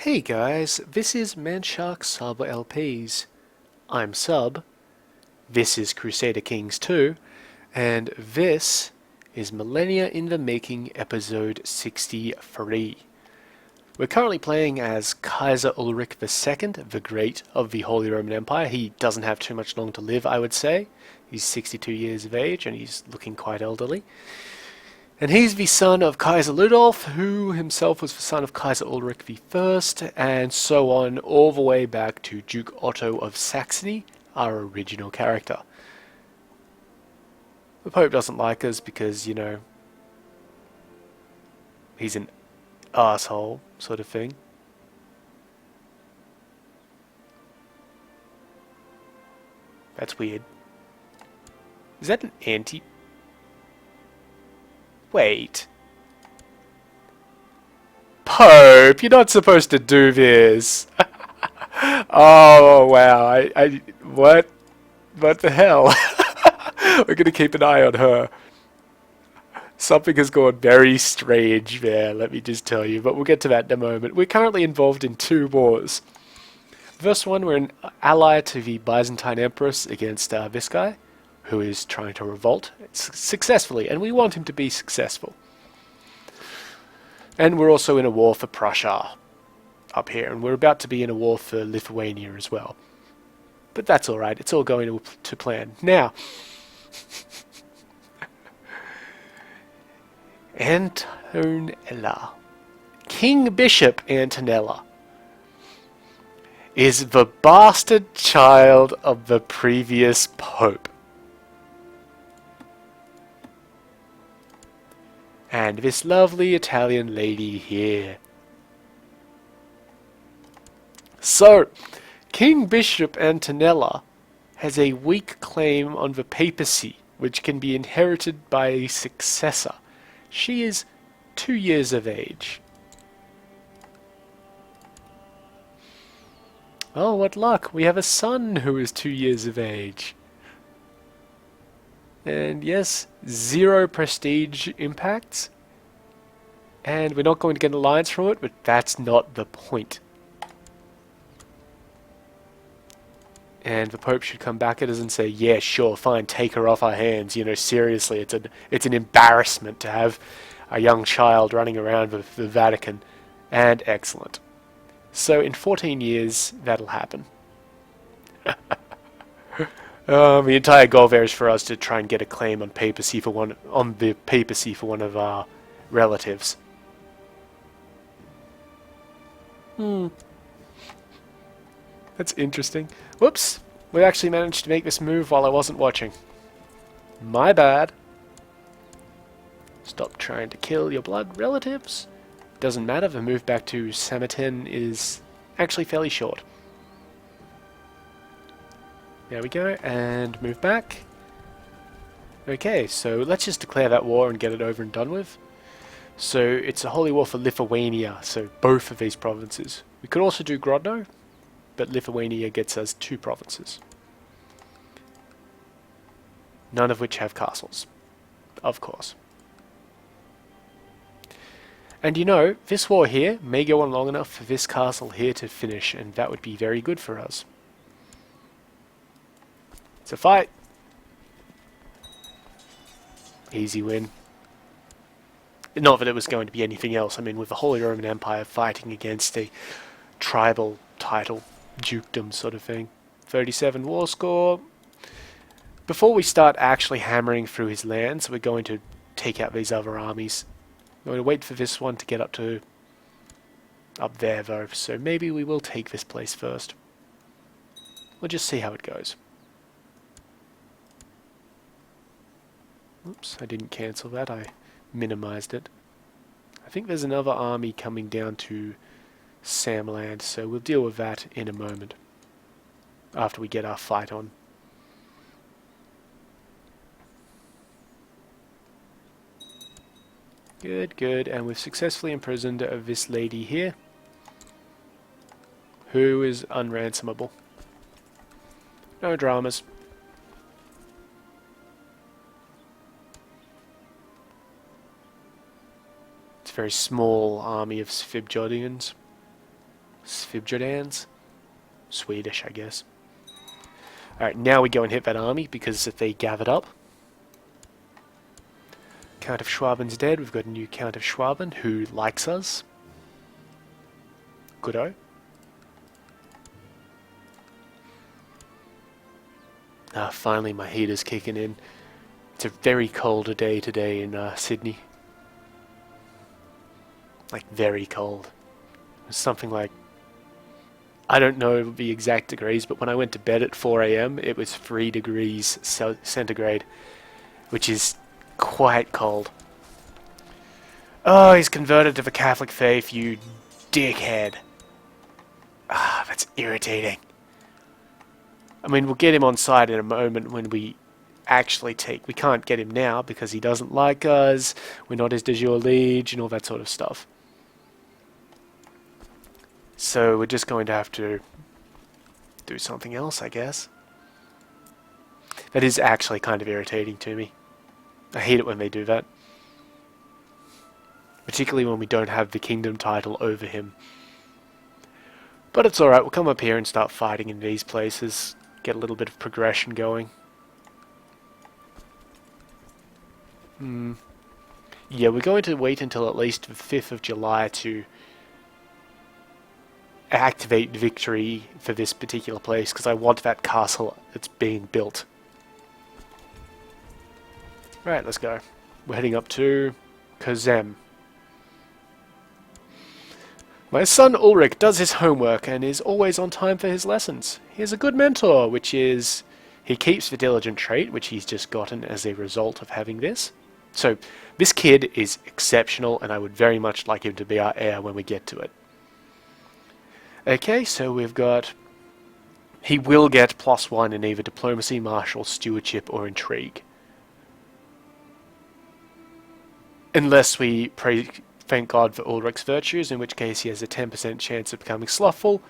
Hey guys, this is Manshark Sub LPs. I'm Sub, this is Crusader Kings 2, and this is Millennia in the Making episode 63. We're currently playing as Kaiser Ulrich II, the Great of the Holy Roman Empire. He doesn't have too much long to live, I would say. He's 62 years of age and he's looking quite elderly. And he's the son of Kaiser Ludolf, who himself was the son of Kaiser Ulrich I, and so on, all the way back to Duke Otto of Saxony, our original character. The Pope doesn't like us because, he's an asshole, sort of thing. That's weird. Is that an anti... Wait. Pope, you're not supposed to do this. Oh, wow. What? What the hell? We're gonna keep an eye on her. Something has gone very strange there, let me just tell you, but we'll get to that in a moment. We're currently involved in two wars. First one, we're an ally to the Byzantine Empress against this guy, who is trying to revolt successfully, and we want him to be successful. And we're also in a war for Prussia up here, and we're about to be in a war for Lithuania as well. But that's alright, it's all going to plan. Now, Antonella, King Bishop Antonella, is the bastard child of the previous Pope. And this lovely Italian lady here. So, King Bishop Antonella has a weak claim on the papacy, which can be inherited by a successor. She is 2 years of age. Oh, what luck! We have a son who is 2 years of age. And yes, 0 prestige impacts. And we're not going to get an alliance from it, but that's not the point. And the Pope should come back at us and say, yeah, sure, fine, take her off our hands. Seriously, it's an embarrassment to have a young child running around the Vatican. And excellent. So in 14 years, that'll happen. The entire goal there is for us to try and get a claim on the papacy for one of our relatives. That's interesting. Whoops! We actually managed to make this move while I wasn't watching. My bad. Stop trying to kill your blood relatives. Doesn't matter, the move back to Samartin is actually fairly short. There we go, and move back. Okay, so let's just declare that war and get it over and done with. So it's a holy war for Lithuania, so both of these provinces. We could also do Grodno, but Lithuania gets us 2 provinces. None of which have castles, of course. And this war here may go on long enough for this castle here to finish, and that would be very good for us. It's a fight. Easy win. Not that it was going to be anything else. I mean, with the Holy Roman Empire fighting against a tribal title, dukedom sort of thing. 37 war score. Before we start actually hammering through his lands, we're going to take out these other armies. We're going to wait for this one to get up there though, so maybe we will take this place first. We'll just see how it goes. Oops, I didn't cancel that, I minimized it. I think there's another army coming down to Samland, so we'll deal with that in a moment, after we get our fight on. Good, good, and we've successfully imprisoned this lady here, who is unransomable. No dramas. It's a very small army of Sphibjodians. Svibjodans. Swedish, I guess. Alright, now we go and hit that army because they gathered up. Count of Schwaben's dead. We've got a new Count of Schwaben who likes us. Goodo. Finally my heater's kicking in. It's a very cold day today in Sydney. Like, very cold. It's something like, I don't know the exact degrees, but when I went to bed at 4 AM, it was 3 degrees centigrade, which is quite cold. Oh, he's converted to the Catholic faith, you dickhead. That's irritating. I mean, we'll get him on side in a moment when we actually take... We can't get him now because he doesn't like us, we're not his de jure liege, and all that sort of stuff. So we're just going to have to do something else, I guess. That is actually kind of irritating to me. I hate it when they do that. Particularly when we don't have the kingdom title over him. But it's alright, we'll come up here and start fighting in these places. Get a little bit of progression going. Yeah, we're going to wait until at least the 5th of July to activate victory for this particular place, because I want that castle that's being built. Right, let's go. We're heading up to Kozem. My son Ulrich does his homework and is always on time for his lessons. He is a good mentor, which is... He keeps the diligent trait, which he's just gotten as a result of having this. So, this kid is exceptional, and I would very much like him to be our heir when we get to it. Okay, so we've got... He will get +1 in either diplomacy, martial, stewardship, or intrigue. Unless we thank God for Ulrich's virtues, in which case he has a 10% chance of becoming slothful,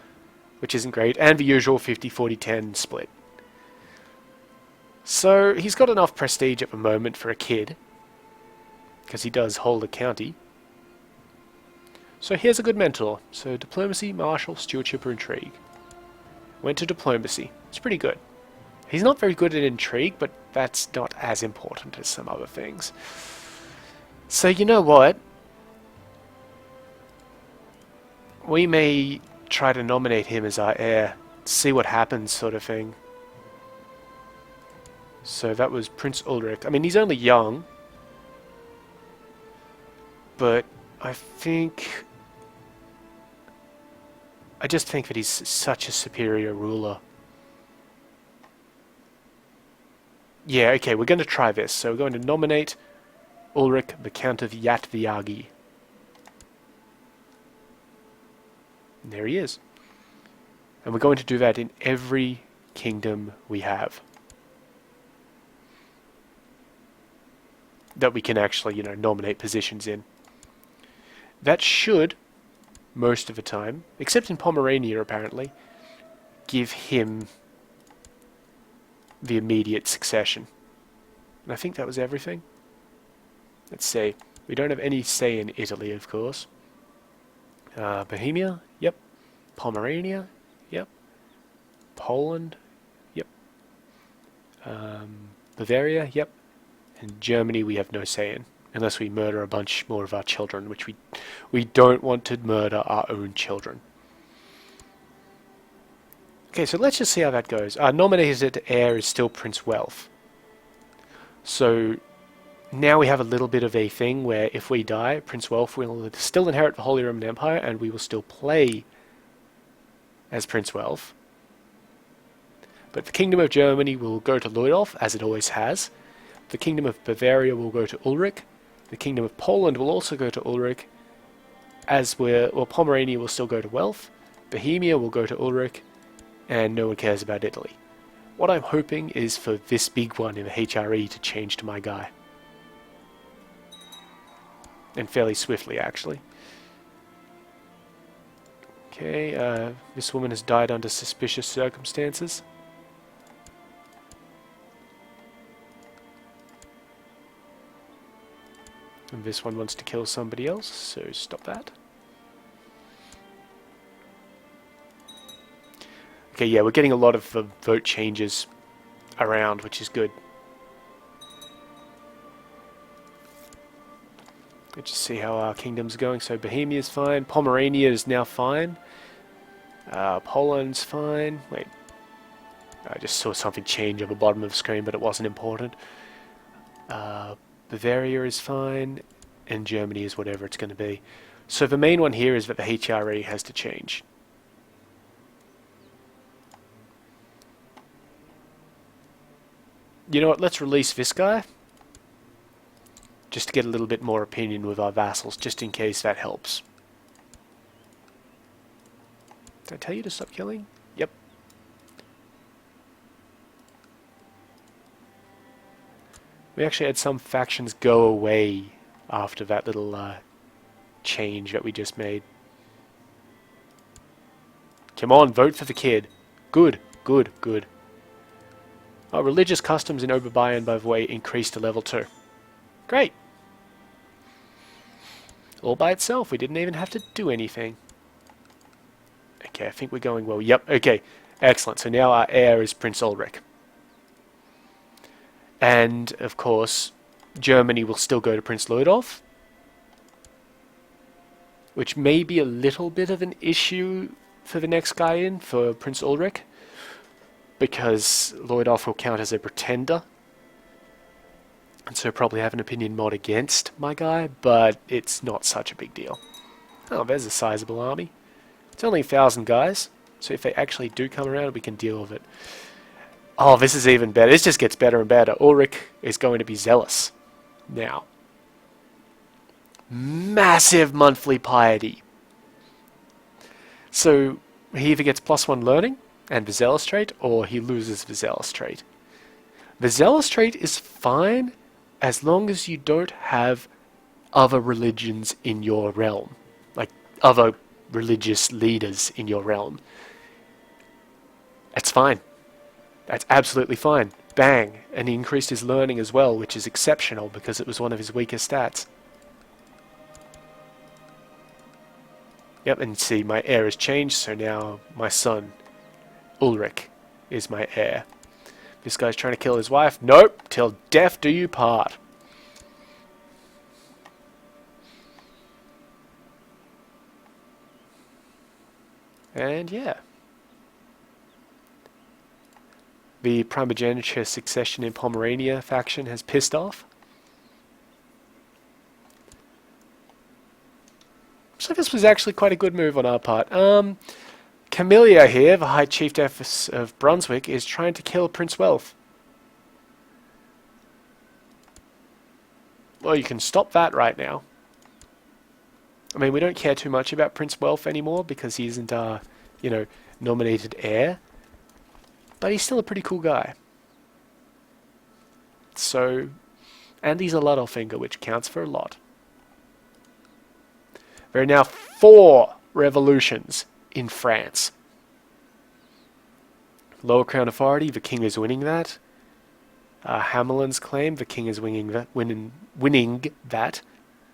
which isn't great, and the usual 50-40-10 split. So he's got enough prestige at the moment for a kid, because he does hold a county. So here's a good mentor. So diplomacy, martial, stewardship, or intrigue. Went to diplomacy. It's pretty good. He's not very good at intrigue, but that's not as important as some other things. So you know what? We may try to nominate him as our heir, see what happens, sort of thing. So that was Prince Ulrich. I mean, he's only young, but I just think that he's such a superior ruler. Yeah, okay, we're going to try this. So we're going to nominate Ulrich, the Count of Yatviagi. And there he is. And we're going to do that in every kingdom we have. That we can actually, nominate positions in. That should, most of the time, except in Pomerania apparently, give him the immediate succession. And I think that was everything. Let's see. We don't have any say in Italy, of course. Bohemia? Yep. Pomerania? Yep. Poland? Yep. Bavaria? Yep. And Germany we have no say in, unless we murder a bunch more of our children, which we don't want to murder our own children. Okay, so let's just see how that goes. Our nominated heir is still Prince Welf. So now we have a little bit of a thing where if we die, Prince Welf will still inherit the Holy Roman Empire, and we will still play as Prince Welf. But the Kingdom of Germany will go to Ludolf, as it always has. The Kingdom of Bavaria will go to Ulrich. The Kingdom of Poland will also go to Ulrich. Pomerania will still go to Welf. Bohemia will go to Ulrich. And no one cares about Italy. What I'm hoping is for this big one in the HRE to change to my guy. And fairly swiftly, actually. Okay, this woman has died under suspicious circumstances. And this one wants to kill somebody else, so stop that. Okay, yeah, we're getting a lot of vote changes around, which is good. Let's just see how our kingdom's going. So Bohemia's fine. Pomerania is now fine. Poland's fine. Wait. I just saw something change on the bottom of the screen, but it wasn't important. Bavaria is fine. And Germany is whatever it's going to be. So the main one here is that the HRE has to change. You know what? Let's release this guy. Just to get a little bit more opinion with our vassals, just in case that helps. Did I tell you to stop killing? Yep. We actually had some factions go away after that little change that we just made. Come on, vote for the kid. Good, good, good. Oh, religious customs in Oberbayern, by the way, increased to level 2. Great. All by itself. We didn't even have to do anything. Okay, I think we're going well. Yep, okay. Excellent. So now our heir is Prince Ulrich. And, of course, Germany will still go to Prince Ludolf, which may be a little bit of an issue for the next guy in, for Prince Ulrich, because Ludolf will count as a pretender. And so probably have an opinion mod against my guy, but it's not such a big deal. Oh, there's a sizable army. It's only 1,000 guys, so if they actually do come around, we can deal with it. Oh, this is even better. This just gets better and better. Ulrich is going to be zealous now. Massive monthly piety. So he either gets +1 learning and the zealous trait, or he loses the zealous trait. The zealous trait is fine as long as you don't have other religions in your realm, like other religious leaders in your realm. That's fine. That's absolutely fine. Bang. And he increased his learning as well, which is exceptional because it was one of his weaker stats. Yep, and see, my heir has changed, so now my son, Ulrich, is my heir. This guy's trying to kill his wife. Nope, till death do you part. And yeah. The primogeniture succession in Pomerania faction has pissed off. So this was actually quite a good move on our part. Camilla here, the High Chiefess of Brunswick, is trying to kill Prince Welf. Well, you can stop that right now. I mean, we don't care too much about Prince Welf anymore because he isn't our, nominated heir. But he's still a pretty cool guy. So, and he's a Ludolfinger, which counts for a lot. There are now 4 revolutions in France. Lower Crown Authority, the king is winning that. Hamelin's claim, the king is winning that.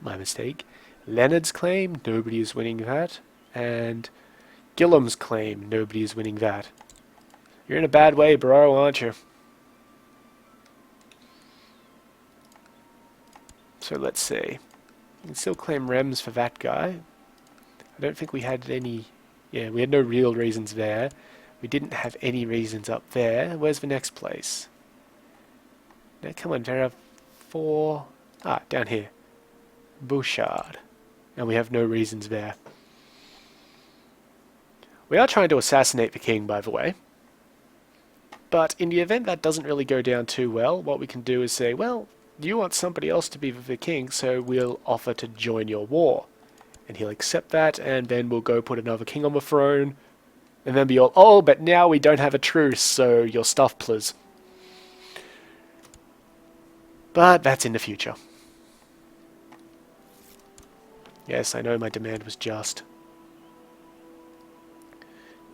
My mistake. Leonard's claim, nobody is winning that. And Gillem's claim, nobody is winning that. You're in a bad way, bro, aren't you? So let's see. You can still claim Rems for that guy. I don't think we had any... Yeah, we had no real reasons there. We didn't have any reasons up there. Where's the next place? Now, come on, there are 4... Ah, down here. Bouchard. And we have no reasons there. We are trying to assassinate the king, by the way. But in the event that doesn't really go down too well, what we can do is say, well, you want somebody else to be the king, so we'll offer to join your war. And he'll accept that, and then we'll go put another king on the throne, and then be all, oh, but now we don't have a truce, so your stuff, please. But that's in the future. Yes, I know my demand was just.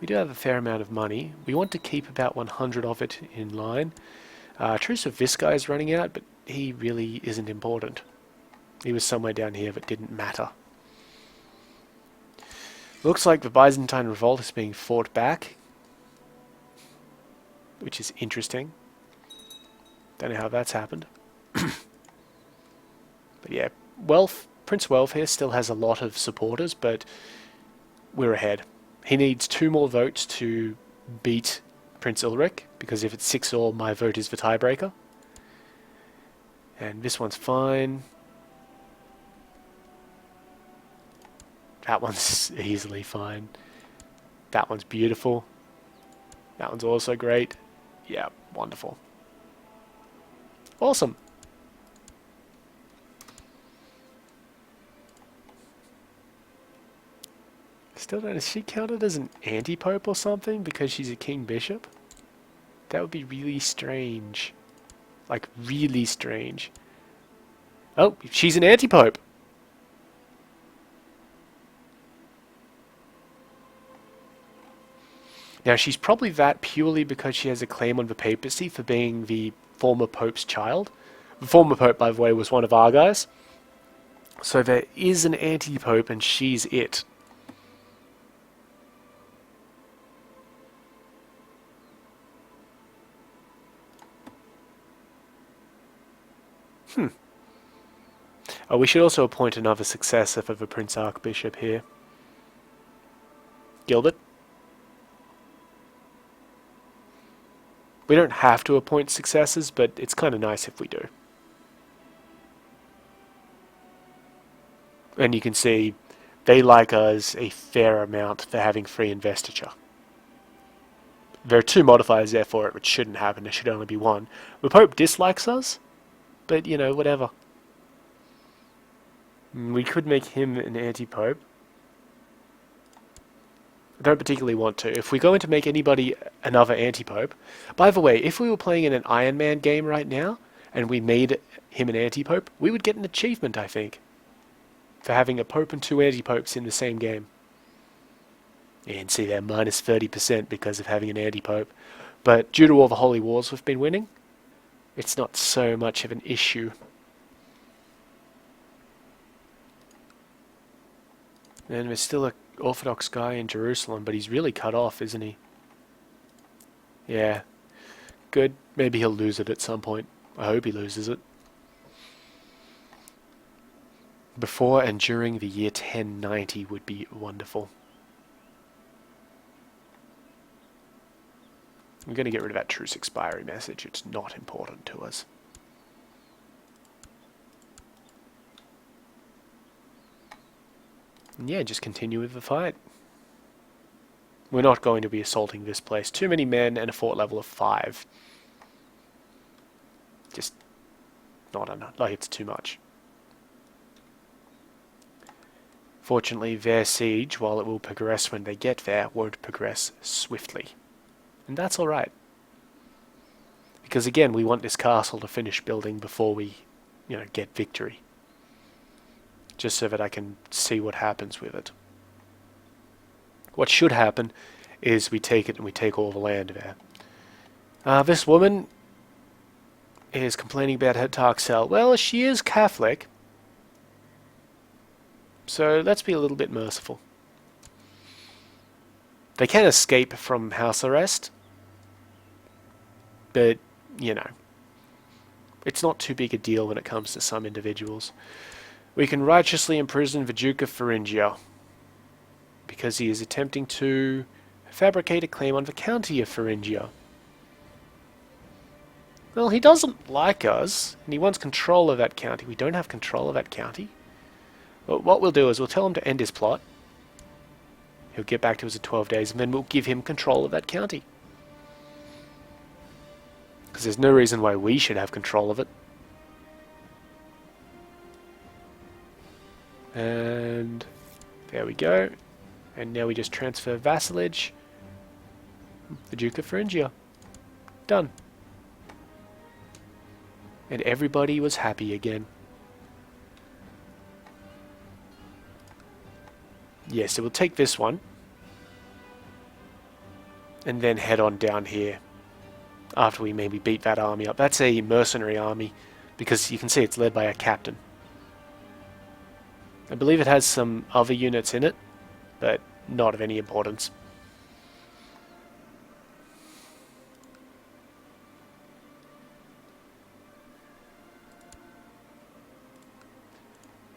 We do have a fair amount of money. We want to keep about 100 of it in line. Truce of this guy is running out, but he really isn't important. He was somewhere down here that didn't matter. Looks like the Byzantine revolt is being fought back. which is interesting. Don't know how that's happened. But yeah, Prince Welf here still has a lot of supporters, but we're ahead. He needs 2 more votes to beat Prince Ulrich, because if it's 6-all, my vote is the tiebreaker. And this one's fine. That one's easily fine. That one's beautiful. That one's also great. Yeah, wonderful. Awesome. Still don't, is she counted as an anti-pope or something because she's a king bishop? That would be really strange. Like, really strange. Oh, she's an anti-pope. Now, she's probably that purely because she has a claim on the papacy for being the former pope's child. The former pope, by the way, was one of our guys. So there is an anti-pope and she's it. Oh, we should also appoint another successor for the Prince Archbishop here. Gilbert. We don't have to appoint successors, but it's kind of nice if we do. And you can see they like us a fair amount for having free investiture. There are 2 modifiers there for it, which shouldn't happen. There should only be 1. The Pope dislikes us, but, you know, whatever. We could make him an anti-pope. I don't particularly want to. If we're going to make anybody another anti-pope... By the way, if we were playing in an Iron Man game right now, and we made him an anti-pope, we would get an achievement, I think, for having a pope and 2 anti-popes in the same game. And see, they're minus 30% because of having an anti-pope. But due to all the holy wars we've been winning, it's not so much of an issue. And there's still an Orthodox guy in Jerusalem, but he's really cut off, isn't he? Yeah. Good. Maybe he'll lose it at some point. I hope he loses it. Before and during the year 1090 would be wonderful. I'm going to get rid of that truce expiry message. It's not important to us. And yeah, just continue with the fight. We're not going to be assaulting this place. Too many men and a fort level of 5. Just not enough. Like, it's too much. Fortunately, their siege, while it will progress when they get there, won't progress swiftly. And that's alright. Because again, we want this castle to finish building before we, get victory. Just so that I can see what happens with it. What should happen is we take it and we take all the land there. This woman is complaining about her Tarxel. Well, she is Catholic. So let's be a little bit merciful. They can escape from house arrest. But, it's not too big a deal when it comes to some individuals. We can righteously imprison the Duke of Thuringia because he is attempting to fabricate a claim on the county of Thuringia. Well, he doesn't like us, and he wants control of that county. We don't have control of that county. But what we'll do is we'll tell him to end his plot. He'll get back to us in 12 days, and then we'll give him control of that county. Because there's no reason why we should have control of it. And there we go. And now we just transfer vassalage. The Duke of Thuringia. Done. And everybody was happy again. Yes, so we'll take this one. And then head on down here. After we maybe beat that army up. That's a mercenary army. Because you can see it's led by a captain. I believe it has some other units in it, but not of any importance.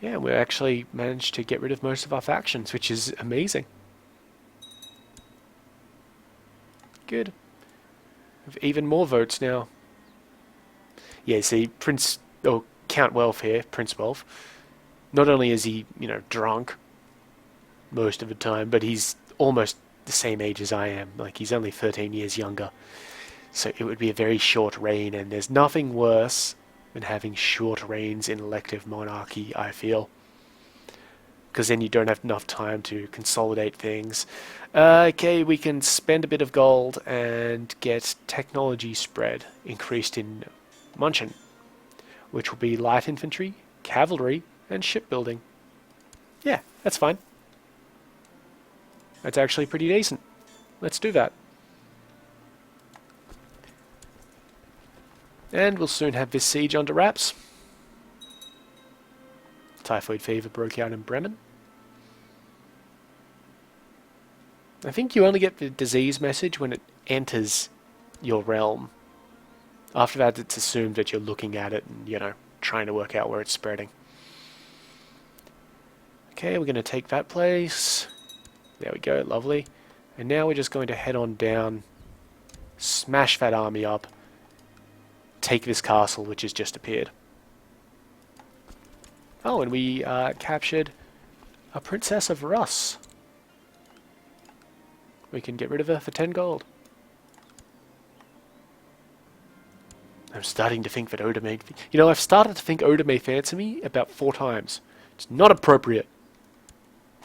Yeah, we actually managed to get rid of most of our factions, which is amazing. Good. We have even more votes now. Yeah, see, Count Welf here, Prince Welf, not only is he, drunk most of the time, but he's almost the same age as I am. Like, he's only 13 years younger. So it would be a very short reign, and there's nothing worse than having short reigns in elective monarchy, I feel. Because then you don't have enough time to consolidate things. Okay, we can spend a bit of gold and get technology spread increased in Munchen, which will be light infantry, cavalry, and shipbuilding. Yeah, that's fine. That's actually pretty decent. Let's do that. And we'll soon have this siege under wraps. Typhoid fever broke out in Bremen. I think you only get the disease message when it enters your realm. After that, it's assumed that you're looking at it and, trying to work out where it's spreading. Okay, we're going to take that place. There we go, lovely. And now we're just going to head on down, smash that army up, take this castle which has just appeared. Oh, and we captured a Princess of Rus. We can get rid of her for 10 gold. I'm starting to think that Oda may... I've started to think Oda may fancy me about 4 times. It's not appropriate.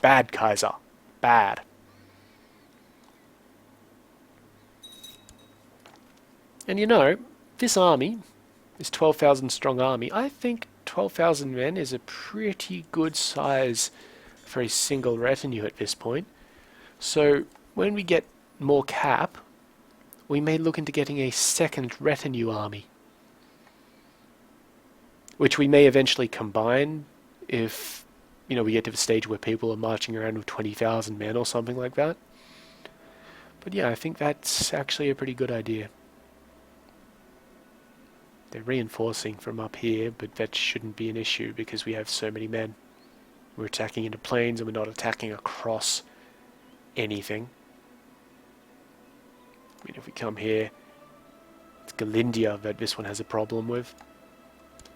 Bad, Kaiser. Bad. And this army, this 12,000 strong army, I think 12,000 men is a pretty good size for a single retinue at this point. So when we get more cap, we may look into getting a second retinue army, which we may eventually combine if, we get to the stage where people are marching around with 20,000 men or something like that. But yeah, I think that's actually a pretty good idea. They're reinforcing from up here, but that shouldn't be an issue because we have so many men. We're attacking into plains and we're not attacking across anything. I mean, if we come here, it's Galindia that this one has a problem with.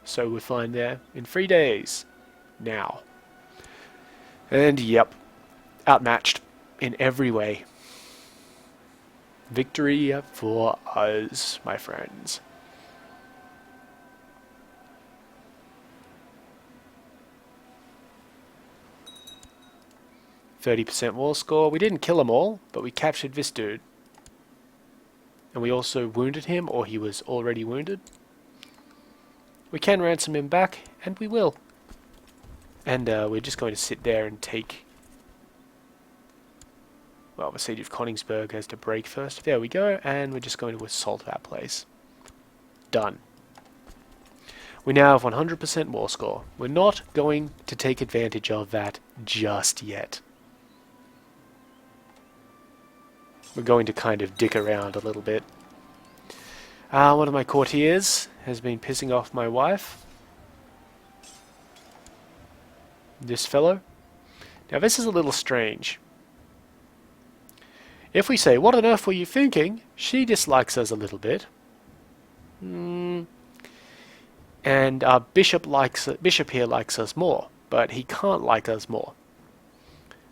So we're fine there. In 3 days. Now. And yep, outmatched in every way. Victory for us, my friends. %, war score. We didn't kill them all, but we captured this dude. And we also wounded him, or he was already wounded. We can ransom him back, and we will. And we're just going to sit there and take... Well, the siege of Königsberg has to break first. There we go, and we're just going to assault that place. Done. We now have 100% war score. We're not going to take advantage of that just yet. We're going to kind of dick around a little bit. One of my courtiers has been pissing off my wife. This fellow. Now this is a little strange. If we say, what on earth were you thinking? She dislikes us a little bit. And our bishop here likes us more, but he can't like us more.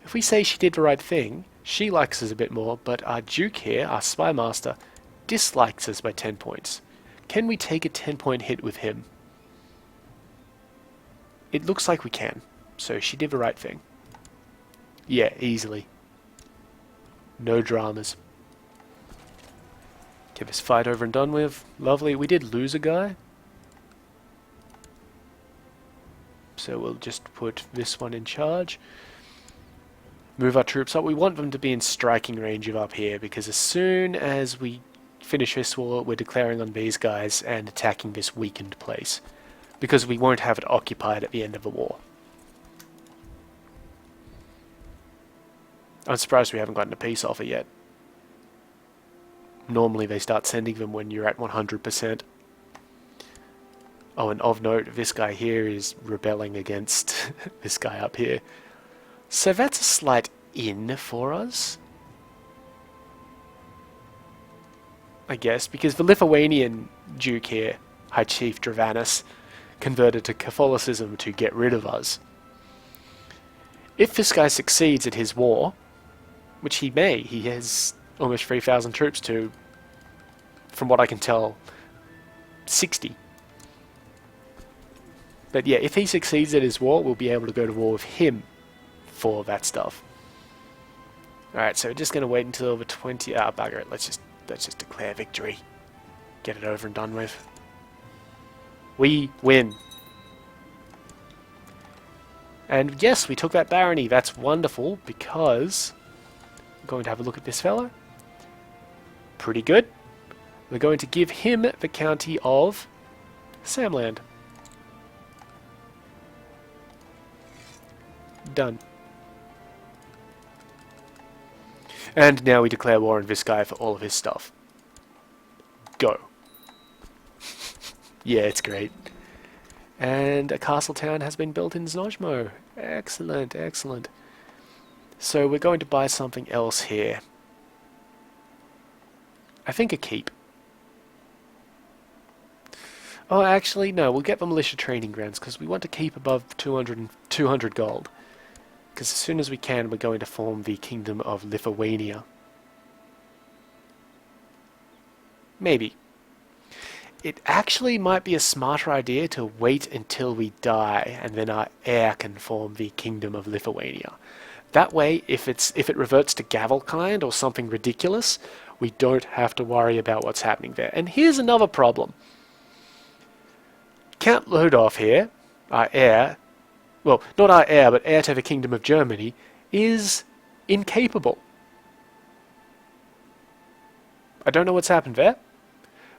If we say she did the right thing, she likes us a bit more, but our duke here, our spy master, dislikes us by 10 points. Can we take a 10-point hit with him? It looks like we can. So she did the right thing. Yeah, easily. No dramas. Get this fight over and done with. Lovely. We did lose a guy. So we'll just put this one in charge. Move our troops up. We want them to be in striking range of up here, because as soon as we finish this war, we're declaring on these guys and attacking this weakened place, because we won't have it occupied at the end of the war. I'm surprised we haven't gotten a peace offer yet. Normally they start sending them when you're at 100%. Oh, and of note, this guy here is rebelling against this guy up here. So that's a slight in for us, I guess, because the Lithuanian Duke here, High Chief Dravanis, converted to Catholicism to get rid of us. If this guy succeeds at his war, which he may, he has almost 3,000 troops to, from what I can tell, 60. But yeah, if he succeeds at his war, we'll be able to go to war with him for that stuff. Alright, so we're just going to wait until the 20... Ah, bugger it. Let's just declare victory. Get it over and done with. We win. And yes, we took that barony. That's wonderful, because... We're going to have a look at this fella. Pretty good. We're going to give him the county of Samland. Done. And now we declare war on this guy for all of his stuff. Go. Yeah, it's great. And a castle town has been built in Znojmo. Excellent, excellent. So we're going to buy something else here. I think a keep. Oh, actually, no, we'll get the militia training grounds, because we want to keep above 200 gold. Because as soon as we can, we're going to form the Kingdom of Lithuania. Maybe. It actually might be a smarter idea to wait until we die, and then our heir can form the Kingdom of Lithuania. That way, if it reverts to Gavelkind or something ridiculous, we don't have to worry about what's happening there. And here's another problem. Count Ludolf here, our heir, well, not our heir, but heir to the Kingdom of Germany, is incapable. I don't know what's happened there,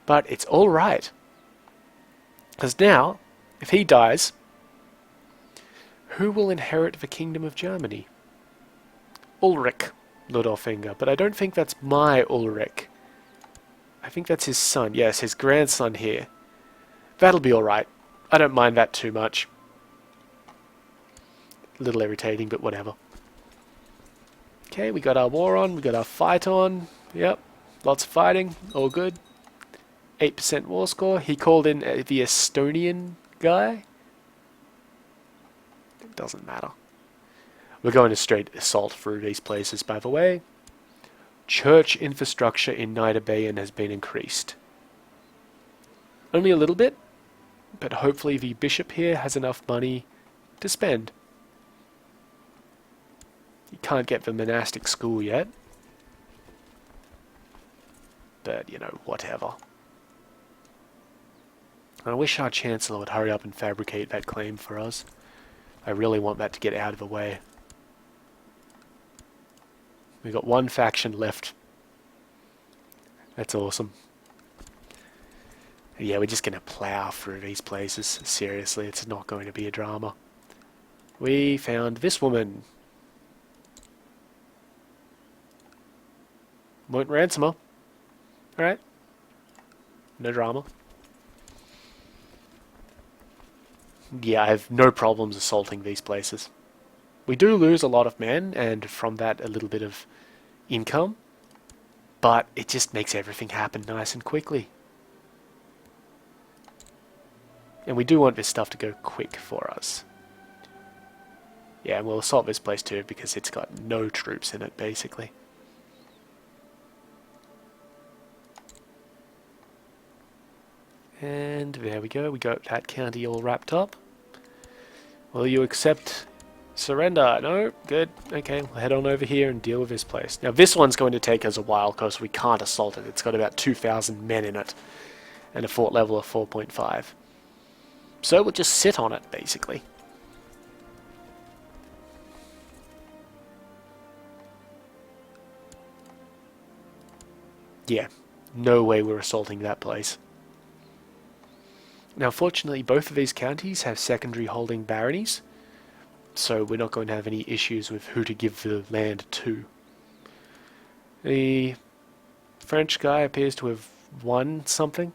but it's alright. Because now, if he dies, who will inherit the Kingdom of Germany? Ulrich Ludolfinger, but I don't think that's my Ulrich. I think that's his son. Yes, his grandson here. That'll be alright. I don't mind that too much. A little irritating, but whatever. Okay, we got our war on, we got our fight on. Yep, lots of fighting, all good. 8% war score. He called in the Estonian guy. It doesn't matter. We're going to straight assault through these places, by the way. Church infrastructure in Niederbayern has been increased. Only a little bit, but hopefully the bishop here has enough money to spend. You can't get the monastic school yet. But, you know, whatever. I wish our Chancellor would hurry up and fabricate that claim for us. I really want that to get out of the way. We've got one faction left. That's awesome. Yeah, we're just going to plow through these places. Seriously, it's not going to be a drama. We found this woman. Won't ransom her. Alright. No drama. Yeah, I have no problems assaulting these places. We do lose a lot of men, and from that a little bit of income, but it just makes everything happen nice and quickly. And we do want this stuff to go quick for us. Yeah, and we'll assault this place too, because it's got no troops in it, basically. And there we go, we got that county all wrapped up. Will you accept surrender? No? Good. Okay, we'll head on over here and deal with this place. Now this one's going to take us a while because we can't assault it. It's got about 2,000 men in it and a fort level of 4.5. So we'll just sit on it, basically. Yeah, no way we're assaulting that place. Now fortunately both of these counties have secondary holding baronies, so we're not going to have any issues with who to give the land to. The French guy appears to have won something.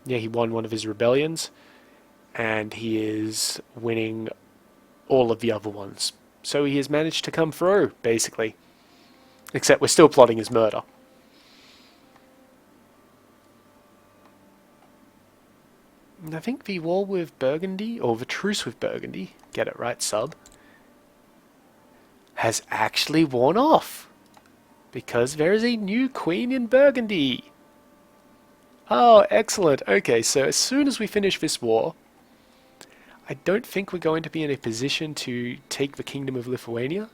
Yeah, he won one of his rebellions, and he is winning all of the other ones. So he has managed to come through, basically. Except we're still plotting his murder. And I think the war with Burgundy, or the truce with Burgundy, get it right, sub, has actually worn off. Because there is a new queen in Burgundy. Oh, excellent. Okay, so as soon as we finish this war, I don't think we're going to be in a position to take the Kingdom of Lithuania.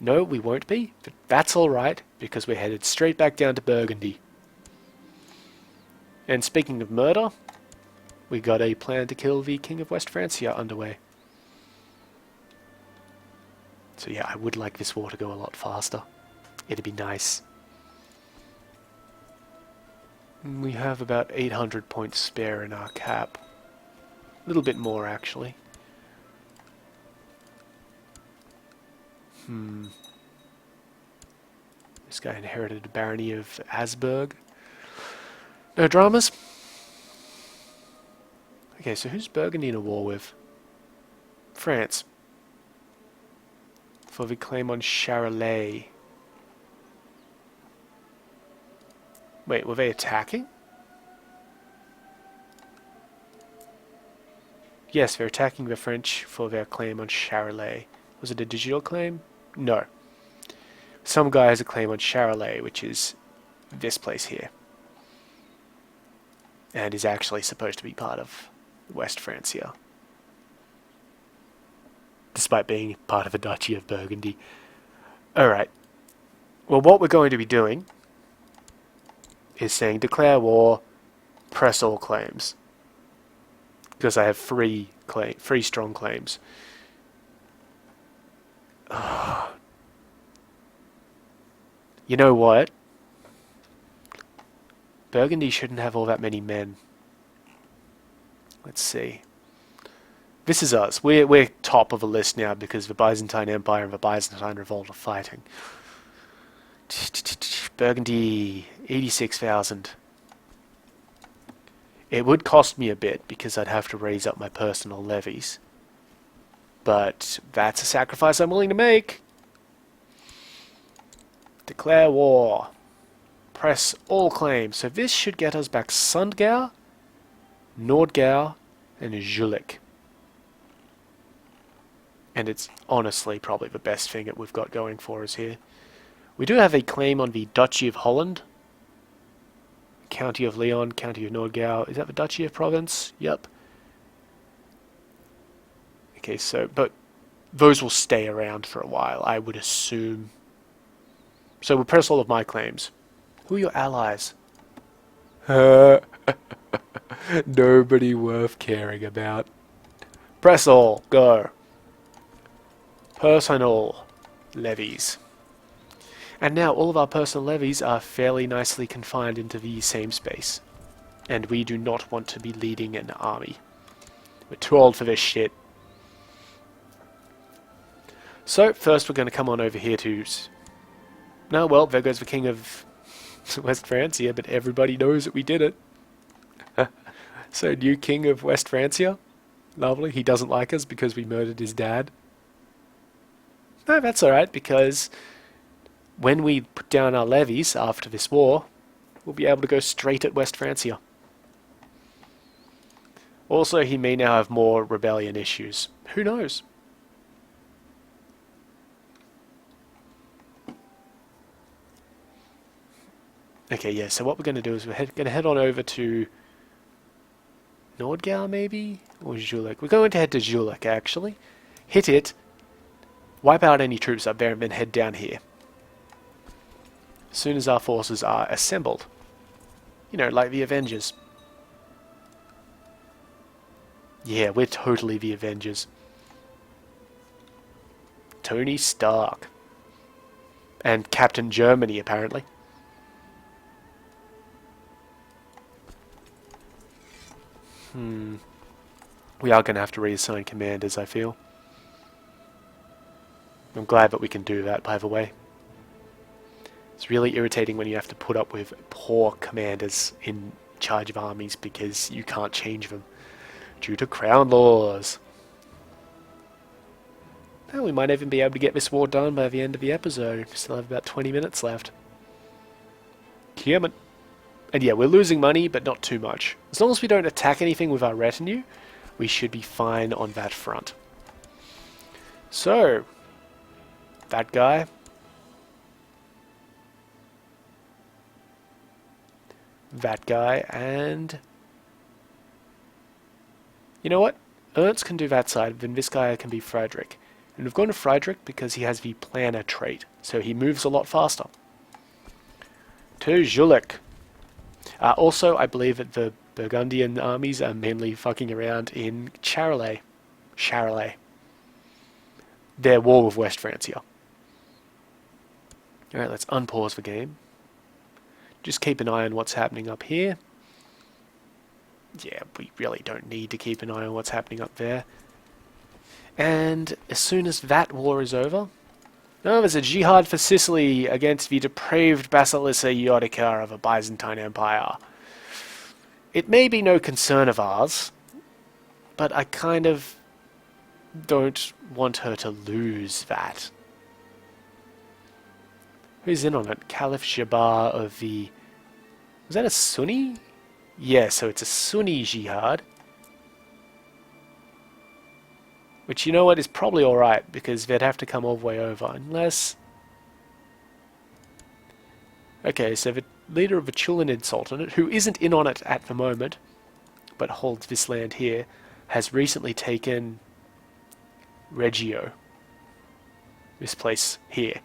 No, we won't be, but that's alright, because we're headed straight back down to Burgundy. And speaking of murder, we got a plan to kill the King of West Francia underway. So yeah, I would like this war to go a lot faster. It'd be nice. We have about 800 points spare in our cap. A little bit more, actually. This guy inherited the barony of Asburg. No dramas. Okay, so who's Burgundy in a war with? France. For the claim on Charolais. Wait, were they attacking? Yes, they're attacking the French for their claim on Charolais. Was it a digital claim? No. Some guy has a claim on Charolais, which is this place here. And is actually supposed to be part of West Francia. Despite being part of the Duchy of Burgundy. Alright. Well, what we're going to be doing is saying declare war, press all claims. Because I have three strong claims. You know what? Burgundy shouldn't have all that many men. Let's see. This is us. We're top of the list now because the Byzantine Empire and the Byzantine Revolt are fighting. Burgundy, 86,000. It would cost me a bit because I'd have to raise up my personal levies. But that's a sacrifice I'm willing to make. Declare war. Press all claims. So this should get us back Sundgau, Nordgau, and Jülich. And it's honestly probably the best thing that we've got going for us here. We do have a claim on the Duchy of Holland. County of Leon, County of Nordgau. Is that the Duchy of Provence? Yep. Okay, so, but those will stay around for a while, I would assume. So we'll press all of my claims. Who are your allies? Nobody worth caring about. Press all. Go. Personal levies. And now all of our personal levies are fairly nicely confined into the same space. And we do not want to be leading an army. We're too old for this shit. So, first we're going to come on over here to... No, well, there goes the king of West Francia, but everybody knows that we did it. So, new king of West Francia. Lovely. He doesn't like us because we murdered his dad. No, that's alright, because when we put down our levies after this war, we'll be able to go straight at West Francia. Also, he may now have more rebellion issues. Who knows? Okay, yeah, so what we're going to do is we're going to head on over to Nordgau, maybe? Or Jülich. We're going to head to Jülich, actually. Hit it. Wipe out any troops up there and then head down here. As soon as our forces are assembled. You know, like the Avengers. Yeah, we're totally the Avengers. Tony Stark. And Captain Germany, apparently. We are going to have to reassign commanders, I feel. I'm glad that we can do that, by the way. It's really irritating when you have to put up with poor commanders in charge of armies because you can't change them due to crown laws. Well, we might even be able to get this war done by the end of the episode. We still have about 20 minutes left. Come on. And yeah, we're losing money, but not too much. As long as we don't attack anything with our retinue, we should be fine on that front. So, that guy. That guy, and... You know what? Ernst can do that side, then this guy can be Frederick. And we've gone to Frederick because he has the planner trait, so he moves a lot faster. To Jülich. Also, I believe that the Burgundian armies are mainly fucking around in Charolais. Their war with West Francia. Alright, let's unpause the game. Just keep an eye on what's happening up here. Yeah, we really don't need to keep an eye on what's happening up there. And as soon as that war is over... No, there's a jihad for Sicily against the depraved Basilissa Iudica of the Byzantine Empire. It may be no concern of ours, but I kind of don't want her to lose that. Who's in on it? Caliph Jabbar of the... Was that a Sunni? Yeah, so it's a Sunni jihad. Which, you know what, is probably alright, because they'd have to come all the way over, unless... Okay, so the leader of the Chulinid Sultanate, who isn't in on it at the moment, but holds this land here, has recently taken Reggio. This place here.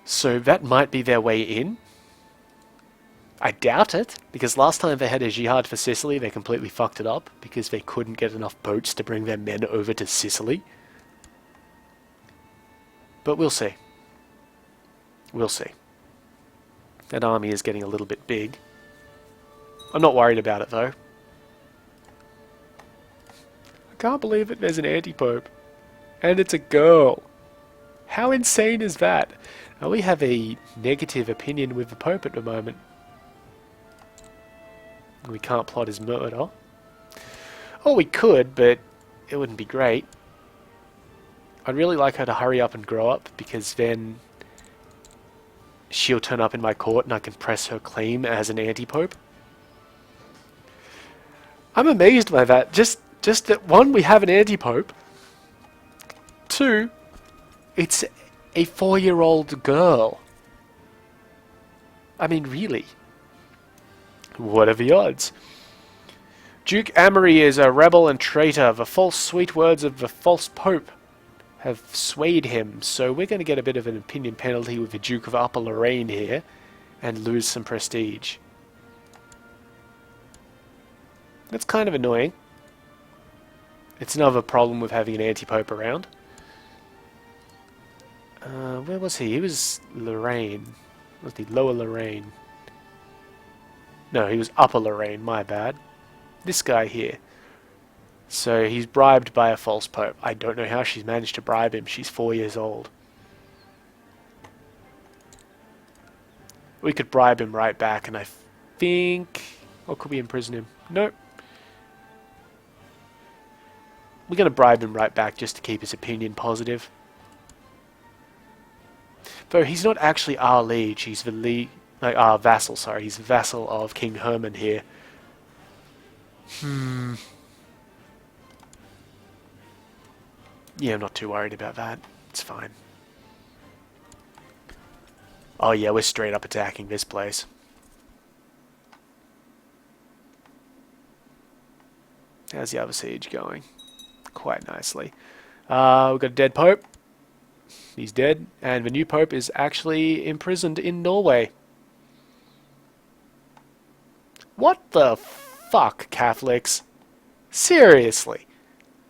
So that might be their way in. I doubt it, because last time they had a jihad for Sicily, they completely fucked it up, because they couldn't get enough boats to bring their men over to Sicily. But we'll see. We'll see. That army is getting a little bit big. I'm not worried about it, though. I can't believe it, there's an anti-pope. And it's a girl. How insane is that? Now, we have a negative opinion with the Pope at the moment. We can't plot his murder. Oh, we could, but it wouldn't be great. I'd really like her to hurry up and grow up, because then she'll turn up in my court and I can press her claim as an anti-pope. I'm amazed by that. Just that, one, we have an anti-pope. Two, it's a 4-year-old girl. I mean, really. What are the odds? Duke Amory is a rebel and traitor. The false sweet words of the false pope have swayed him, so we're going to get a bit of an opinion penalty with the Duke of Upper Lorraine here, and lose some prestige. That's kind of annoying. It's another problem with having an anti-pope around. Where was he? He was Lorraine. Was he Lower Lorraine? No, he was Upper Lorraine, my bad. This guy here. So he's bribed by a false pope. I don't know how she's managed to bribe him. She's 4 years old. We could bribe him right back, and I think... Or could we imprison him? Nope. We're going to bribe him right back just to keep his opinion positive. Though he's not actually our liege, he's the our vassal, sorry. He's the vassal of King Herman here. Yeah, I'm not too worried about that. It's fine. Oh yeah, we're straight up attacking this place. How's the other siege going? Quite nicely. We've got a dead pope. He's dead. And the new pope is actually imprisoned in Norway. What the fuck, Catholics? Seriously.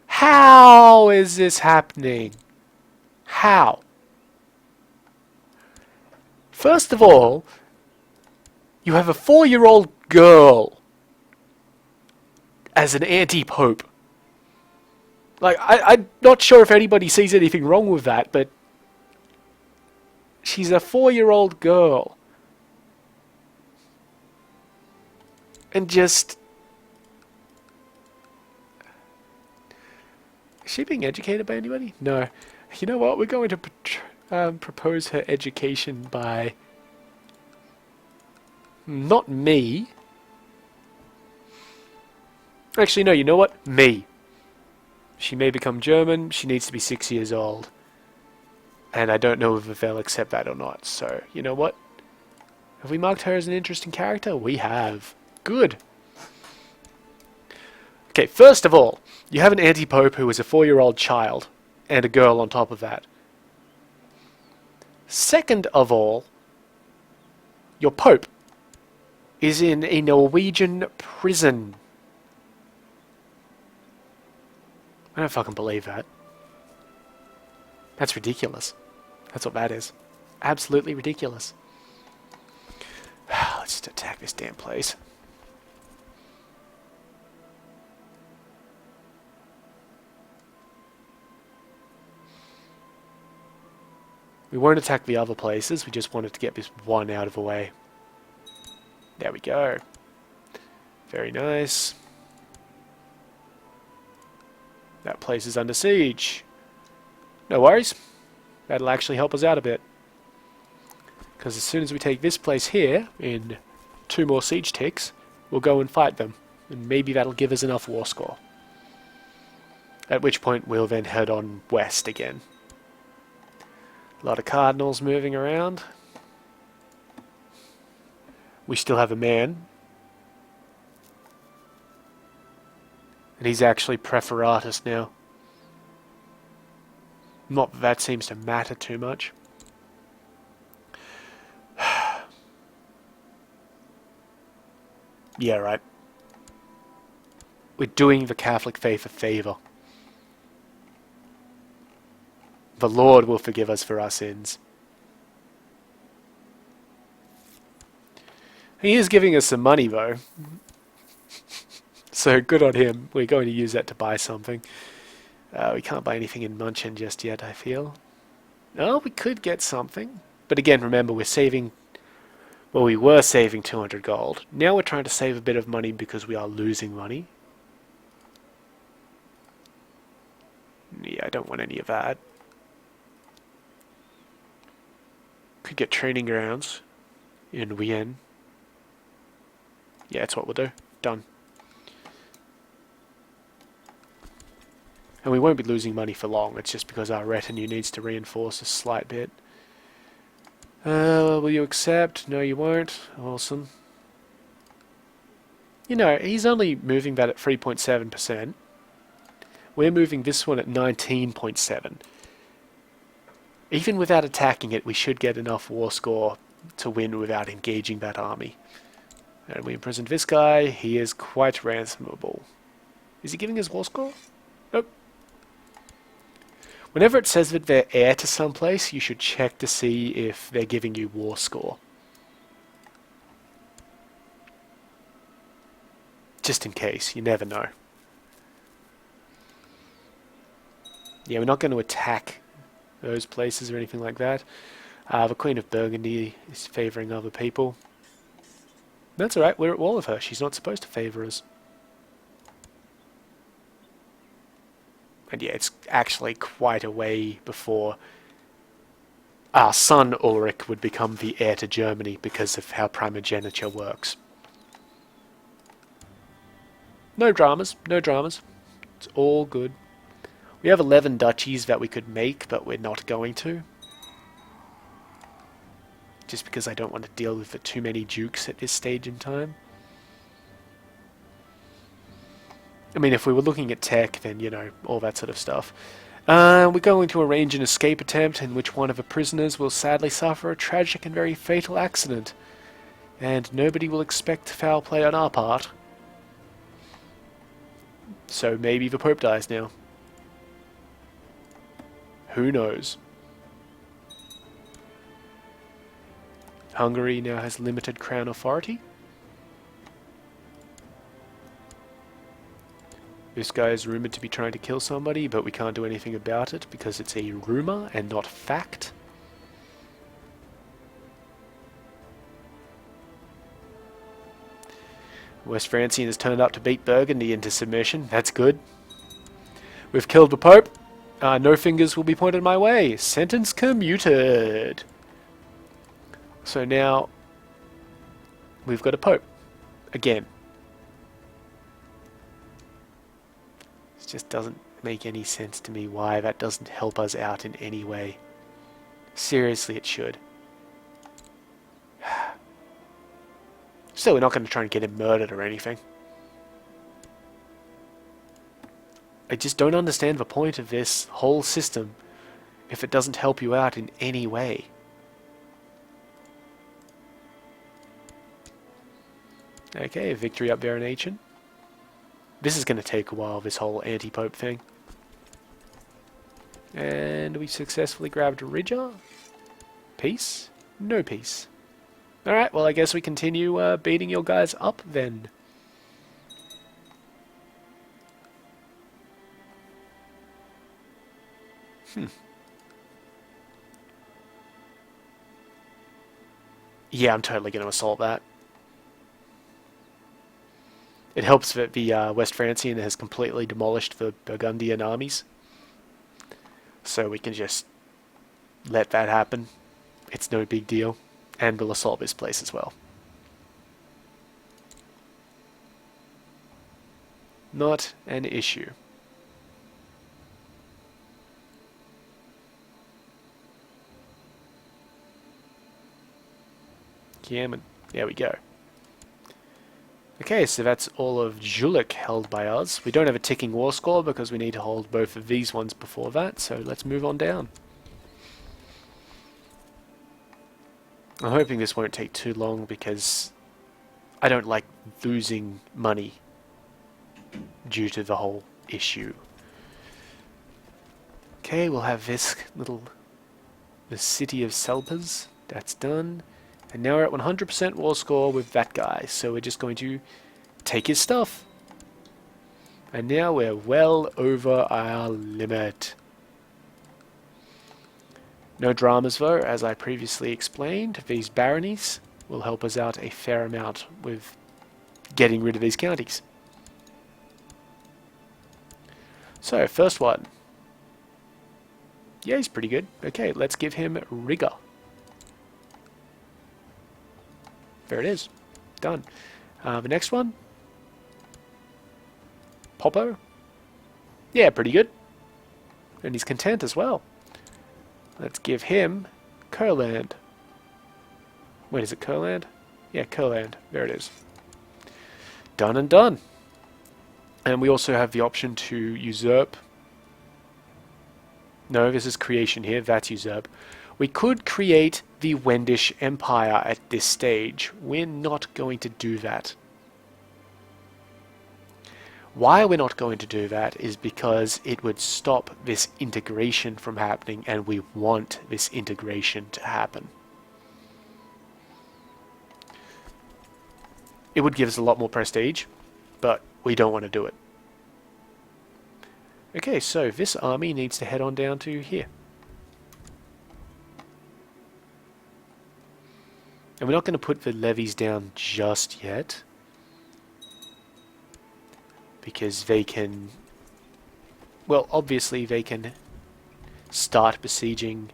How is this happening? How? First of all, you have a 4-year-old girl as an anti-pope. Like, I'm not sure if anybody sees anything wrong with that, but she's a 4-year-old girl. And just... Is she being educated by anybody? No. You know what? We're going to propose her education by... Not me. Actually, no, you know what? Me. She may become German. She needs to be 6 years old. And I don't know if they'll accept that or not. So, you know what? Have we marked her as an interesting character? We have. Good. Okay, first of all, you have an anti-pope who is a 4-year-old child. And a girl on top of that. Second of all, your pope is in a Norwegian prison. I don't fucking believe that. That's ridiculous. That's what that is. Absolutely ridiculous. Let's just attack this damn place. We won't attack the other places, we just wanted to get this one out of the way. There we go. Very nice. That place is under siege. No worries. That'll actually help us out a bit. Because as soon as we take this place here, in 2 more siege ticks, we'll go and fight them. And maybe that'll give us enough war score. At which point we'll then head on west again. A lot of cardinals moving around. We still have a man. And he's actually Preferatus now. Not that that seems to matter too much. Yeah, right. We're doing the Catholic faith a favour. The Lord will forgive us for our sins. He is giving us some money, though. So good on him. We're going to use that to buy something. We can't buy anything in Munchen just yet, I feel. Oh, we could get something. But again, remember, we're saving... Well, we were saving 200 gold. Now we're trying to save a bit of money because we are losing money. Yeah, I don't want any of that. Could get training grounds in Wien. Yeah, that's what we'll do. Done. And we won't be losing money for long. It's just because our retinue needs to reinforce a slight bit. Will you accept? No, you won't. Awesome. You know, he's only moving that at 3.7%. We're moving this one at 19.7. Even without attacking it, we should get enough war score to win without engaging that army. And we imprisoned this guy. He is quite ransomable. Is he giving us war score? Nope. Whenever it says that they're heir to someplace, you should check to see if they're giving you war score. Just in case, you never know. Yeah, we're not going to attack those places or anything like that. The Queen of Burgundy is favouring other people. That's alright, we're at war with her. She's not supposed to favour us. And yeah, it's actually quite a way before our son Ulrich would become the heir to Germany because of how primogeniture works. No dramas, no dramas. It's all good. We have 11 duchies that we could make, but we're not going to. Just because I don't want to deal with too many dukes at this stage in time. I mean, if we were looking at tech, then, you know, all that sort of stuff. We're going to arrange an escape attempt in which one of the prisoners will sadly suffer a tragic and very fatal accident. And nobody will expect foul play on our part. So maybe the Pope dies now. Who knows? Hungary now has limited crown authority. This guy is rumoured to be trying to kill somebody, but we can't do anything about it because it's a rumour and not fact. West Francian has turned up to beat Burgundy into submission. That's good. We've killed the Pope. No fingers will be pointed my way. Sentence commuted. So now we've got a Pope. Again. It just doesn't make any sense to me why that doesn't help us out in any way. Seriously, it should. So we're not going to try and get him murdered or anything. I just don't understand the point of this whole system if it doesn't help you out in any way. Okay, victory up there in Aachen. This is going to take a while, this whole anti-pope thing. And we successfully grabbed Riga. Peace? No peace. Alright, well I guess we continue beating your guys up then. Yeah, I'm totally going to assault that. It helps that the West Francian has completely demolished the Burgundian armies. So we can just let that happen. It's no big deal. And we'll assault this place as well. Not an issue. Yemen. There we go. Okay, so that's all of Julik held by us. We don't have a ticking war score because we need to hold both of these ones before that, so let's move on down. I'm hoping this won't take too long because I don't like losing money due to the whole issue. Okay, we'll have this the city of Selpers. That's done. And now we're at 100% war score with that guy, so we're just going to take his stuff. And now we're well over our limit. No dramas though, as I previously explained. These baronies will help us out a fair amount with getting rid of these counties. So, first one. Yeah, he's pretty good. Okay, let's give him Riga. There it is. Done. The next one. Popo. Yeah, pretty good. And he's content as well. Let's give him Kurland. Wait, is it Kurland? Yeah, Kurland. There it is. Done and done. And we also have the option to usurp. No, this is creation here. That's usurp. We could create the Wendish Empire at this stage. We're not going to do that. Why we're not going to do that is because it would stop this integration from happening, and we want this integration to happen. It would give us a lot more prestige, but we don't want to do it. Okay, so this army needs to head on down to here. And we're not going to put the levies down just yet, because they can, well, obviously they can start besieging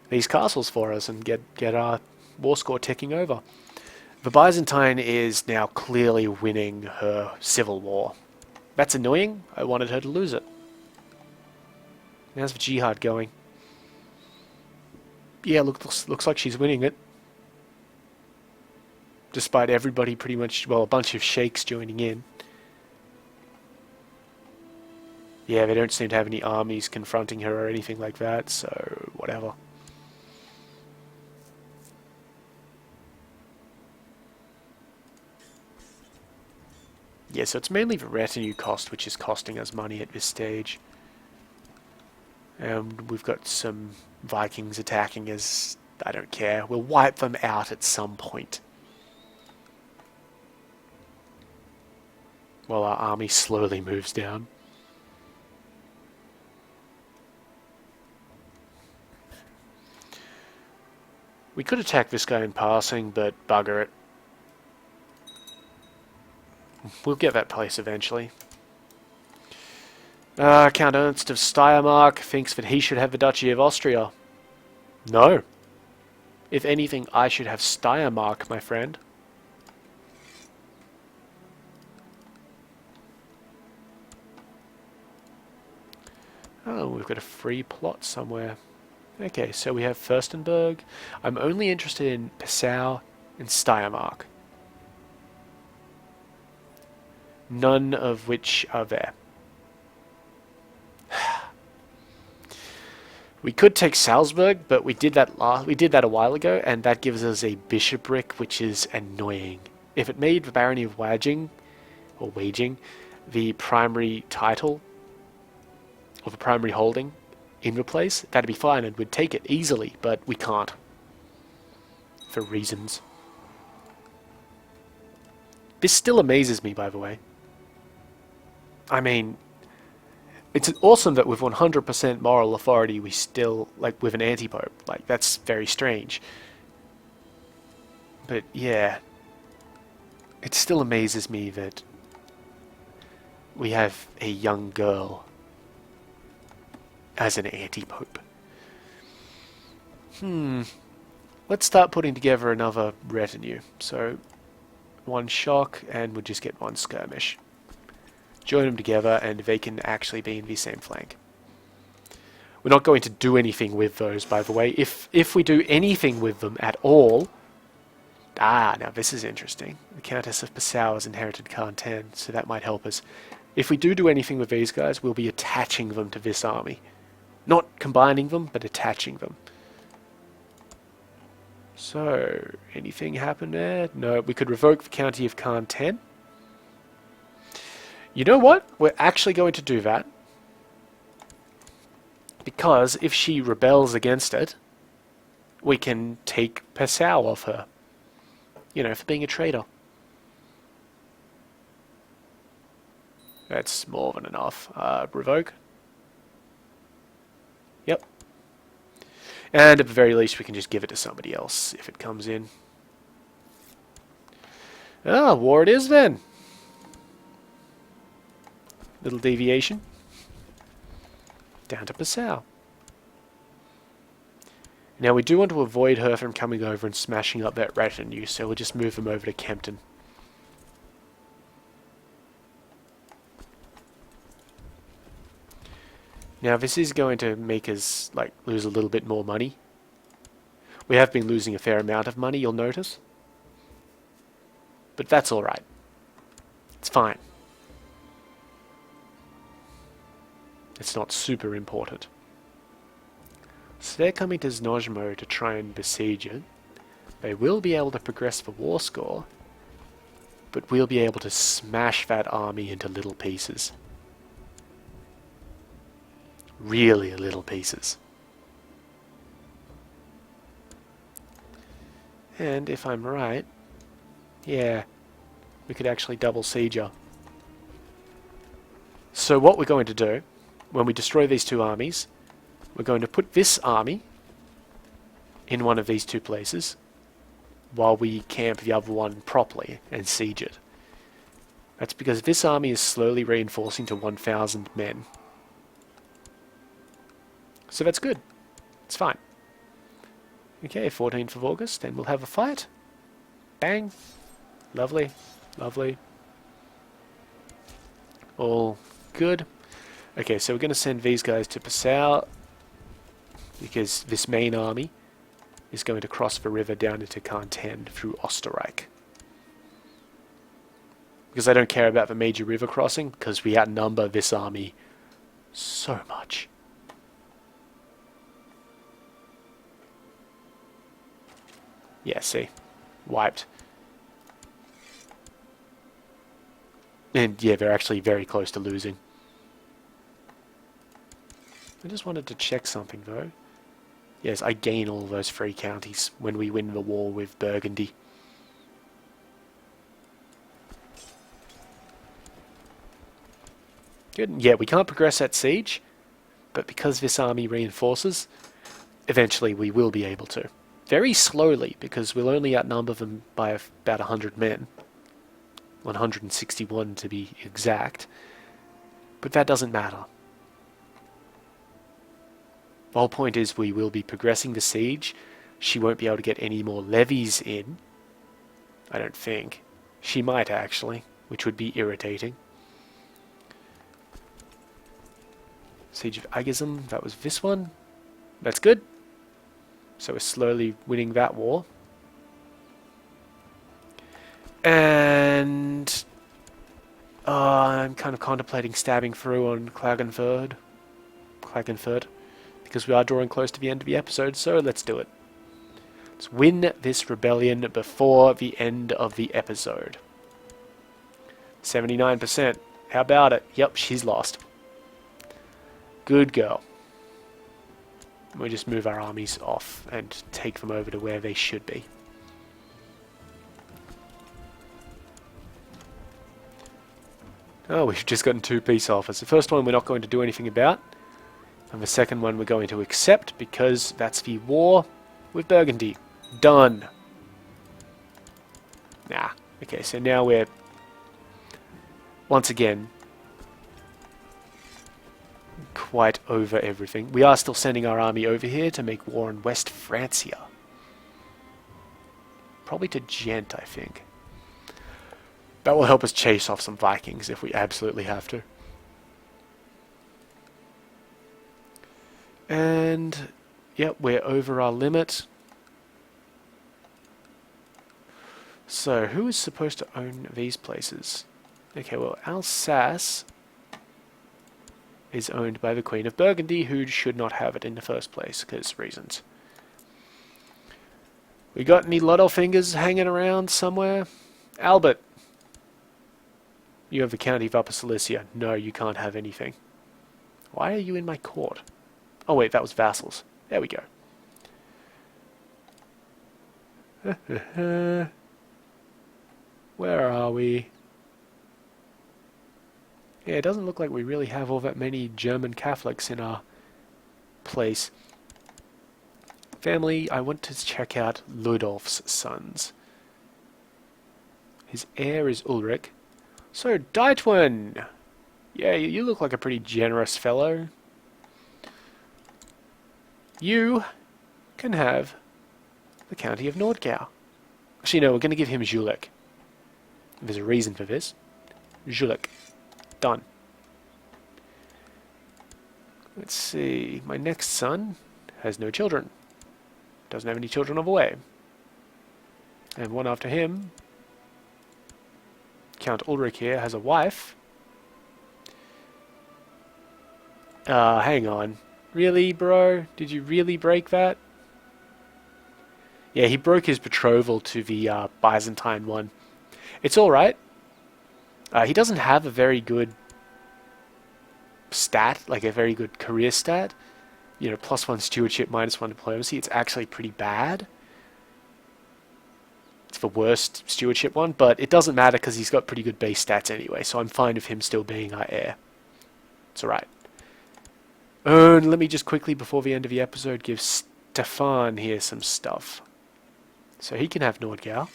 these castles for us and get our war score ticking over. The Byzantine is now clearly winning her civil war. That's annoying. I wanted her to lose it. How's the jihad going? Yeah, looks like she's winning it. Despite everybody pretty much, well, a bunch of sheikhs joining in. Yeah, they don't seem to have any armies confronting her or anything like that, so whatever. Yeah, so it's mainly the retinue cost which is costing us money at this stage. And we've got some Vikings attacking us. I don't care. We'll wipe them out at some point. While our army slowly moves down. We could attack this guy in passing, but bugger it. We'll get that place eventually. Count Ernst of Steiermark thinks that he should have the Duchy of Austria. No. If anything, I should have Steiermark, my friend. Oh, we've got a free plot somewhere. Okay, so we have Fürstenberg. I'm only interested in Passau and Steiermark. None of which are there. We could take Salzburg, but we did that a while ago, and that gives us a bishopric, which is annoying. If it made the Barony of Waging, or Waging, the primary title, or the primary holding in the place, that'd be fine, and we'd take it easily, but we can't. For reasons. This still amazes me, by the way. I mean, it's awesome that with 100% moral authority we still, like, with an anti-pope. Like, that's very strange. But, yeah. It still amazes me that we have a young girl as an anti-pope. Let's start putting together another retinue. So, one shock, and we'll just get one skirmish. Join them together, and they can actually be in the same flank. We're not going to do anything with those, by the way. If we do anything with them at all... now this is interesting. The Countess of Passau has inherited Khan 10, so that might help us. If we do anything with these guys, we'll be attaching them to this army. Not combining them, but attaching them. So, anything happen there? No, we could revoke the County of Khan 10. You know what? We're actually going to do that. Because if she rebels against it, we can take Passau off her. You know, for being a traitor. That's more than enough. Revoke. Yep. And at the very least, we can just give it to somebody else if it comes in. Ah, war it is then. Little deviation. Down to Passau. Now we do want to avoid her from coming over and smashing up that retinue, so we'll just move them over to Kempten. Now this is going to make us lose a little bit more money. We have been losing a fair amount of money, you'll notice. But that's alright. It's fine. It's not super important. So they're coming to Znojmo to try and besiege it. They will be able to progress the war score, but we'll be able to smash that army into little pieces. Really little pieces. And if I'm right, yeah, we could actually double siege her. So what we're going to do, when we destroy these two armies, we're going to put this army in one of these two places while we camp the other one properly and siege it. That's because this army is slowly reinforcing to 1,000 men. So that's good. It's fine. Okay, 14th of August, and we'll have a fight. Bang. Lovely. Lovely. All good. Okay, so we're going to send these guys to Passau, because this main army is going to cross the river down into Khan 10 through Osterreich. Because I don't care about the major river crossing, because we outnumber this army so much. Yeah, see? Wiped. And yeah, they're actually very close to losing. I just wanted to check something though. Yes, I gain all those free counties when we win the war with Burgundy. Good. Yeah, we can't progress that siege, but because this army reinforces, eventually we will be able to. Very slowly, because we'll only outnumber them by about 100 men. 161 to be exact. But that doesn't matter. The whole point is we will be progressing the siege. She won't be able to get any more levies in. I don't think. She might actually, which would be irritating. Siege of Agizum, that was this one. That's good. So we're slowly winning that war. And I'm kind of contemplating stabbing through on Klagenfurt, because we are drawing close to the end of the episode, so let's do it. Let's win this rebellion before the end of the episode. 79%. How about it? Yep, she's lost. Good girl. We just move our armies off and take them over to where they should be. Oh, we've just gotten 2 peace offers. The first one we're not going to do anything about. And the second one we're going to accept because that's the war with Burgundy. Done. Nah. Okay, so now we're once again quite over everything. We are still sending our army over here to make war in West Francia. Probably to Ghent, I think. That will help us chase off some Vikings if we absolutely have to. And, yep, we're over our limit. So, who is supposed to own these places? Okay, well, Alsace is owned by the Queen of Burgundy, who should not have it in the first place, because reasons. We got any Lotto-fingers hanging around somewhere? Albert. You have the County of Upper Silesia. No, you can't have anything. Why are you in my court? Oh wait, that was vassals. There we go. Where are we? Yeah, it doesn't look like we really have all that many German Catholics in our place. Family, I want to check out Ludolf's sons. His heir is Ulrich. So, Deitwin! Yeah, you look like a pretty generous fellow. You can have the County of Nordgau. Actually, no, we're going to give him Jülich. There's a reason for this. Jülich. Done. Let's see. My next son has no children. Doesn't have any children of the way. And one after him. Count Ulrich here has a wife. Hang on. Really, bro? Did you really break that? Yeah, he broke his betrothal to the Byzantine one. It's alright. He doesn't have a very good stat, like a very good career stat. You know, +1 stewardship, -1 diplomacy. It's actually pretty bad. It's the worst stewardship one, but it doesn't matter because he's got pretty good base stats anyway, so I'm fine with him still being our heir. It's alright. And let me just quickly, before the end of the episode, give Stefan here some stuff. So he can have Nordgau.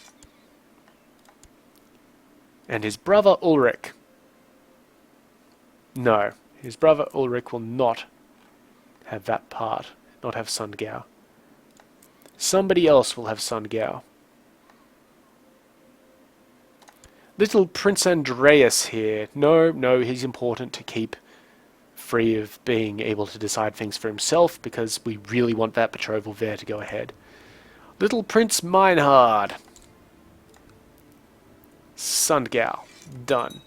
And his brother Ulrich. No, his brother Ulrich will not have that part, not have Sundgau. Somebody else will have Sundgau. Little Prince Andreas here. No, he's important to keep free of being able to decide things for himself because we really want that betrothal there to go ahead. Little Prince Meinhard. Sundgau. Done.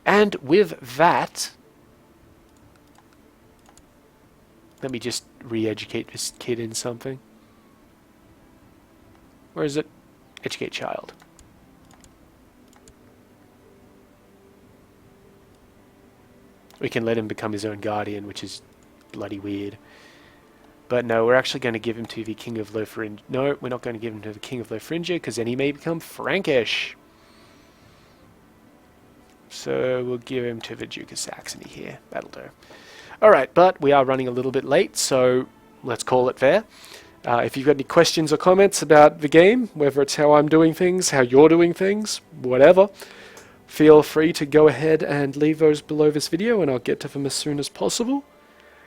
And with that, let me just re-educate this kid in something. Where is it? Educate child. We can let him become his own guardian, which is bloody weird. But no, we're actually going to give him to the King of Lotharingia. No, we're not going to give him to the King of Lotharingia, because then he may become Frankish. So we'll give him to the Duke of Saxony here. That'll do. Alright, but we are running a little bit late, so let's call it there. If you've got any questions or comments about the game, whether it's how I'm doing things, how you're doing things, whatever, Feel free to go ahead and leave those below this video and I'll get to them as soon as possible.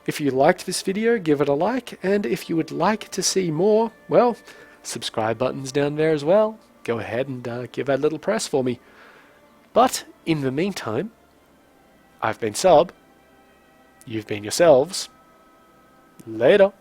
If you liked this video, give it a like, and if you would like to see more, well, subscribe button's down there as well. Go ahead and give that little press for me. But in the meantime, I've been Sub, you've been yourselves. Later.